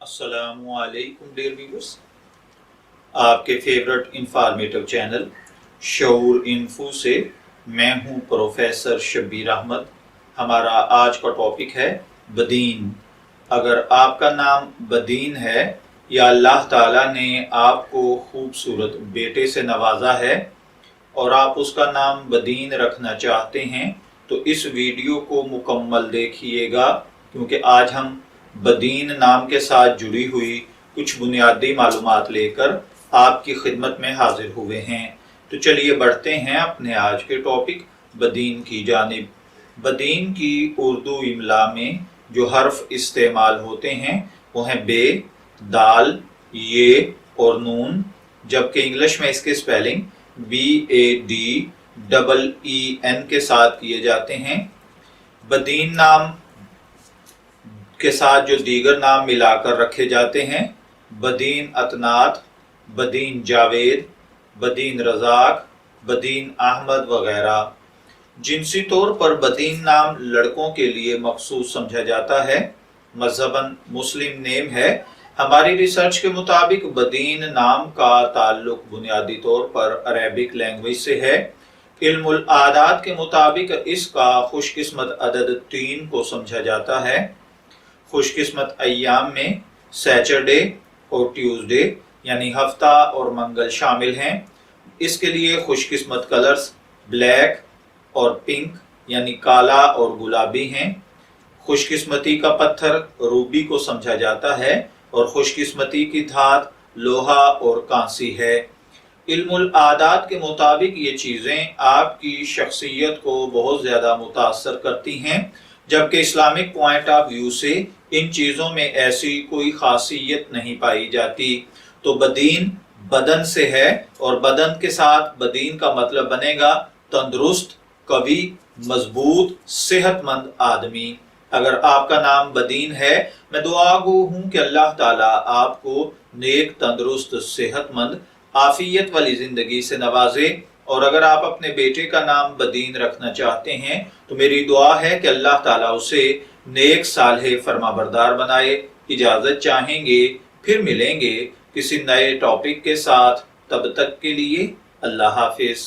अस्सलामुअलैकुम dear viewers, आपके favourite informative channel शऊर info से मैं हूं प्रोफेसर शब्बीर अहमद। हमारा आज का टॉपिक है बदीन। अगर आपका नाम बदीन है या अल्लाह ताला ने आपको खूबसूरत बेटे से नवाजा है और आप उसका नाम बदीन रखना चाहते हैं तो इस वीडियो को मुकम्मल देखिएगा, क्योंकि आज हम बदीन नाम के साथ जुड़ी हुई कुछ बुनियादी मालूमात लेकर आपकी खिदमत में हाजिर हुए हैं। तो चलिए बढ़ते हैं अपने आज के टॉपिक बदीन की जानिब। बदीन की उर्दू इमला में जो हर्फ इस्तेमाल होते हैं वो हैं बे, दाल, ये और नून, जबकि इंग्लिश में इसके स्पेलिंग BADEEN के साथ किए जाते हैं। बदीन नाम के साथ जो दीगर नाम मिलाकर रखे जाते हैं, बदीन अतनात, बदीन जावेद, बदीन रजाक, बदीन अहमद वगैरह। जिनसी तौर पर बदीन नाम लड़कों के लिए मखसूस समझा जाता है, मजहबन मुस्लिम नेम है। हमारी रिसर्च के मुताबिक बदीन नाम का ताल्लुक बुनियादी तौर पर अरेबिक लैंग्वेज से है। इल्मुल आदात के मुताबिक इसका खुशकिस्मत अदद 3 को समझा जाता है। खुशकिस्मत अय्याम में सैटरडे और ट्यूसडे यानी हफ्ता और मंगल शामिल हैं। इसके लिए खुशकिस्मत कलर्स ब्लैक और पिंक यानी काला और गुलाबी हैं। खुशकिस्मती का पत्थर रूबी को समझा जाता है और खुशकिस्मती की धात लोहा और कांसी है। इल्मुल आदात के मुताबिक ये चीज़ें आपकी शख्सियत को बहुत ज़्यादा मुतासर करती हैं, जबकि इस्लामिक पॉइंट ऑफ व्यू से इन चीज़ों में ऐसी कोई खासियत नहीं पाई जाती। तो बदीन बदन से है और बदन के साथ बदीन का मतलब बनेगा तंदुरुस्त, कवि, मजबूत, सेहतमंद आदमी। अगर आपका नाम बदीन है, मैं दुआ गो हूँ कि अल्लाह ताला आपको नेक, तंदुरुस्त, सेहतमंद, आफियत वाली जिंदगी से नवाजे। और अगर आप अपने बेटे का नाम बदीन रखना चाहते हैं तो मेरी दुआ है कि अल्लाह ताला उसे नेक, सालेह, फरमाबरदार बनाए। इजाजत चाहेंगे, फिर मिलेंगे किसी नए टॉपिक के साथ। तब तक के लिए अल्लाह हाफिज।